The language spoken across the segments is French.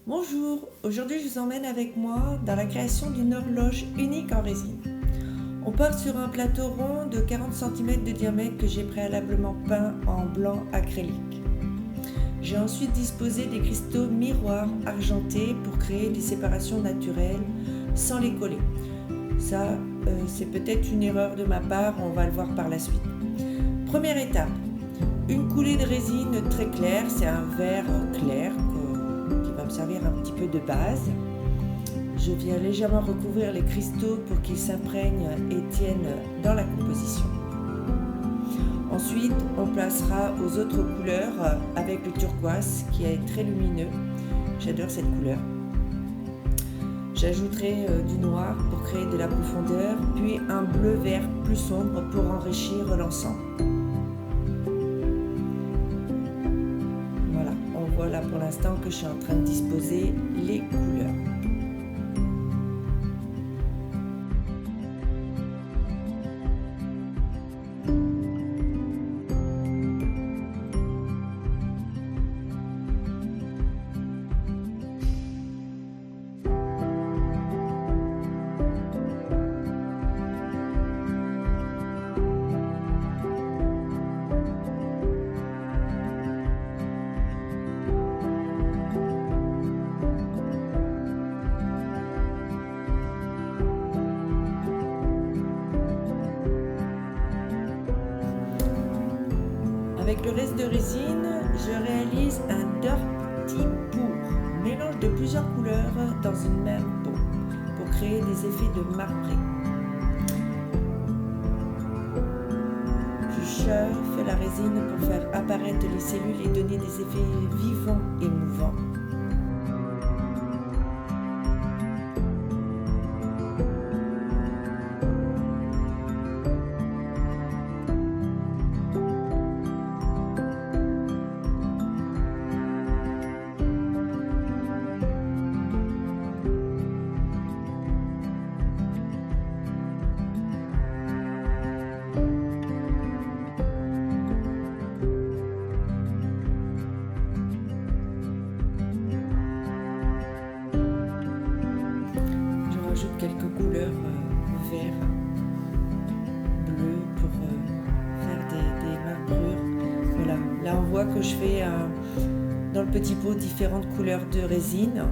Bonjour, aujourd'hui je vous emmène avec moi dans la création d'une horloge unique en résine. On part sur un plateau rond de 40 cm de diamètre que j'ai préalablement peint en blanc acrylique. J'ai ensuite disposé des cristaux miroirs argentés pour créer des séparations naturelles sans les coller. Ça, c'est peut-être une erreur de ma part, on va le voir par la suite. Première étape, une coulée de résine très claire, c'est un vert clair qui va me servir un petit peu de base. Je viens légèrement recouvrir les cristaux pour qu'ils s'imprègnent et tiennent dans la composition. Ensuite, on passera aux autres couleurs avec le turquoise qui est très lumineux. J'adore cette couleur. J'ajouterai du noir pour créer de la profondeur, puis un bleu vert plus sombre pour enrichir l'ensemble. Voilà, on voit là pour l'instant que je suis en train de disposer les couleurs. Avec le reste de résine, je réalise un dirty pour, mélange de plusieurs couleurs dans une même peau pour créer des effets de marbré. Je chauffe la résine pour faire apparaître les cellules et donner des effets vivants et mouvants. J'ajoute quelques couleurs vert, bleu pour faire des marbrures. Voilà, là on voit que je fais dans le petit pot différentes couleurs de résine.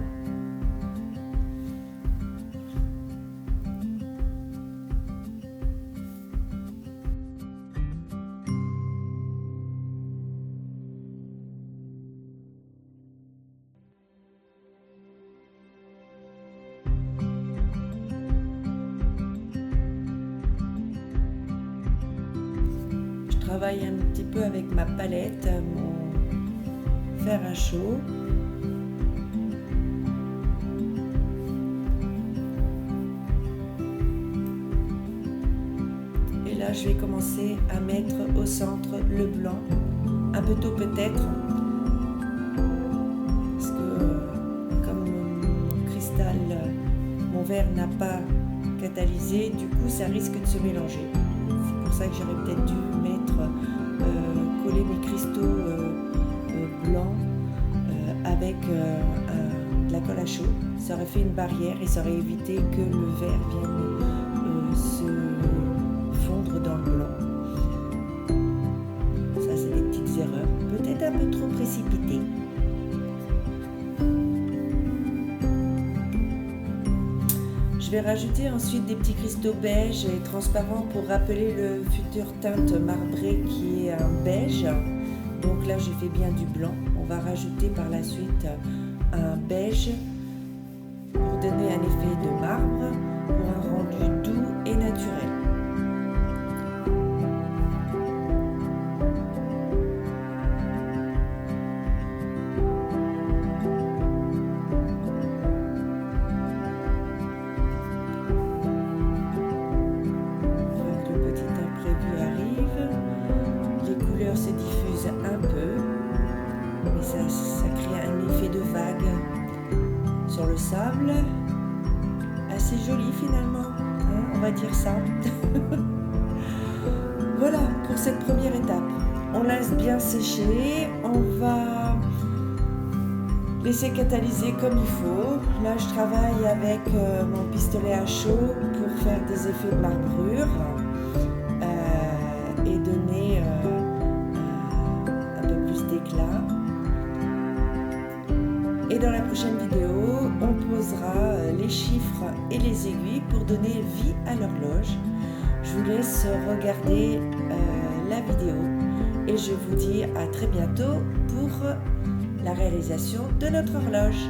Je travaille un petit peu avec ma palette, mon fer à chaud. Et là, je vais commencer à mettre au centre le blanc, un peu tôt peut-être, parce que comme mon cristal, mon verre n'a pas catalysé, du coup ça risque de se mélanger. C'est pour ça que j'aurais peut-être dû coller mes cristaux blancs avec de la colle à chaud. Ça aurait fait une barrière et ça aurait évité que le verre vienne se fondre dans le blanc. Ça, c'est des petites erreurs, peut-être un peu trop précipitées. Je vais rajouter ensuite des petits cristaux beige et transparents pour rappeler le futur teinte marbrée qui est un beige. Donc là, j'ai fait bien du blanc. On va rajouter par la suite un beige pour donner un effet de marbre, pour un rendu doux et naturel. Se diffuse un peu, mais ça crée un effet de vague sur le sable, assez joli finalement, hein, on va dire ça. Voilà pour cette première étape. On laisse bien sécher, on va laisser catalyser comme il faut. Là, je travaille avec mon pistolet à chaud pour faire des effets de marbrure et donner un peu plus d'éclat. Et dans la prochaine vidéo, on posera les chiffres et les aiguilles pour donner vie à l'horloge. Je vous laisse regarder la vidéo et je vous dis à très bientôt pour la réalisation de notre horloge.